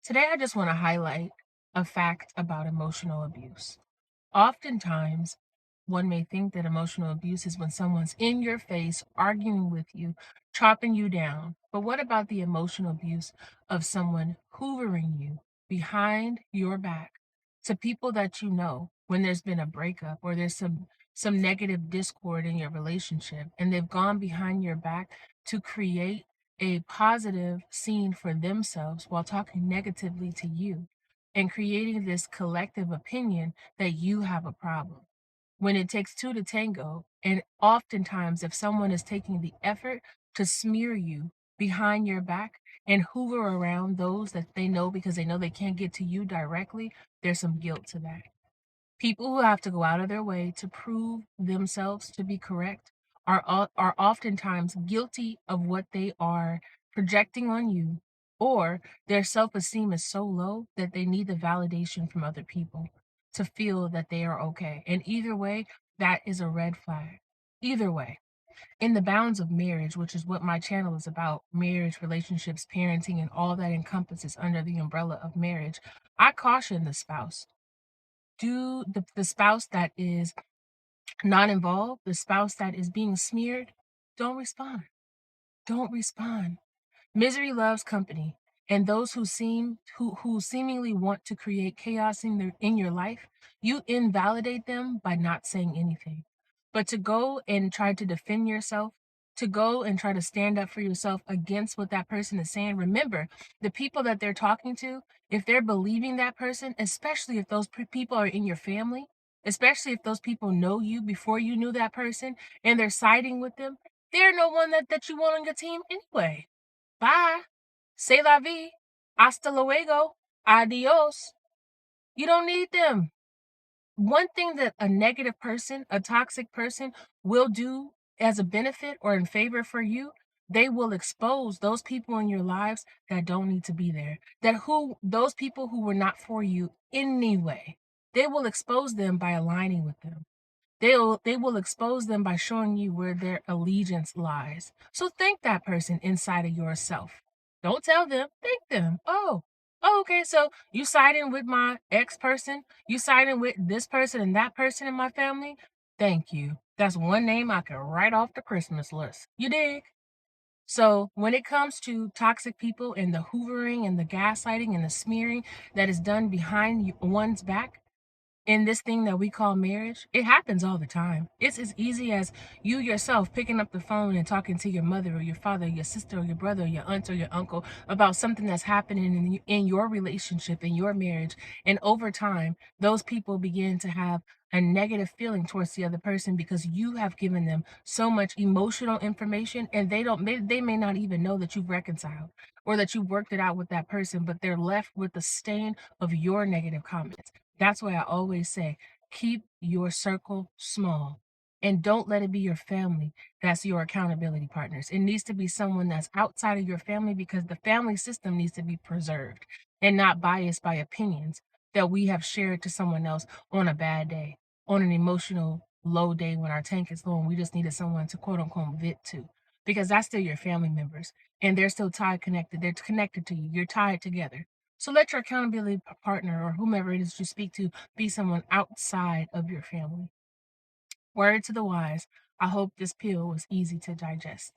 Today, I just want to highlight a fact about emotional abuse. Oftentimes, one may think that emotional abuse is when someone's in your face, arguing with you, chopping you down. But what about the emotional abuse of someone hoovering you behind your back to people that you know when there's been a breakup or there's some negative discord in your relationship and they've gone behind your back to create a positive scene for themselves while talking negatively to you and creating this collective opinion that you have a problem. When it takes two to tango, and oftentimes, if someone is taking the effort to smear you behind your back and hoover around those that they know because they know they can't get to you directly, there's some guilt to that. People who have to go out of their way to prove themselves to be correct are oftentimes guilty of what they are projecting on you, or their self-esteem is so low that they need the validation from other people to feel that they are okay. And either way, that is a red flag. Either way, in the bounds of marriage, which is what my channel is about, marriage, relationships, parenting, and all that encompasses under the umbrella of marriage, I caution the spouse, do the spouse that is not involved, the spouse that is being smeared, don't respond. Don't respond. Misery loves company, and those who seemingly want to create chaos in your life, you invalidate them by not saying anything. But to go and try to defend yourself, to go and try to stand up for yourself against what that person is saying, remember, the people that they're talking to, if they're believing that person, especially if those people are in your family, especially if those people know you before you knew that person and they're siding with them, they're no one that you want on your team anyway. Bye. C'est la vie. Hasta luego. Adios. You don't need them. One thing that a negative person, a toxic person, will do as a benefit or in favor for you, they will expose those people in your lives that don't need to be there. Those people who were not for you anyway. They will expose them by aligning with them. They will expose them by showing you where their allegiance lies. So thank that person inside of yourself. Don't tell them, thank them. Oh, okay. So you siding with my ex person, you siding with this person and that person in my family. Thank you. That's one name I can write off the Christmas list. You dig? So when it comes to toxic people and the hoovering and the gaslighting and the smearing that is done behind one's back, in this thing that we call marriage, it happens all the time. It's as easy as you yourself picking up the phone and talking to your mother or your father, your sister or your brother or your aunt or your uncle about something that's happening in your relationship, in your marriage. And over time, those people begin to have a negative feeling towards the other person because you have given them so much emotional information and they may not even know that you've reconciled or that you worked it out with that person, but they're left with the stain of your negative comments. That's why I always say, keep your circle small and don't let it be your family that's your accountability partners. It needs to be someone that's outside of your family because the family system needs to be preserved and not biased by opinions that we have shared to someone else on a bad day, on an emotional low day when our tank is low and we just needed someone to quote unquote vent to. Because that's still your family members and they're still tied connected. They're connected to you. You're tied together. So let your accountability partner or whomever it is you speak to be someone outside of your family. Word to the wise. I hope this pill was easy to digest.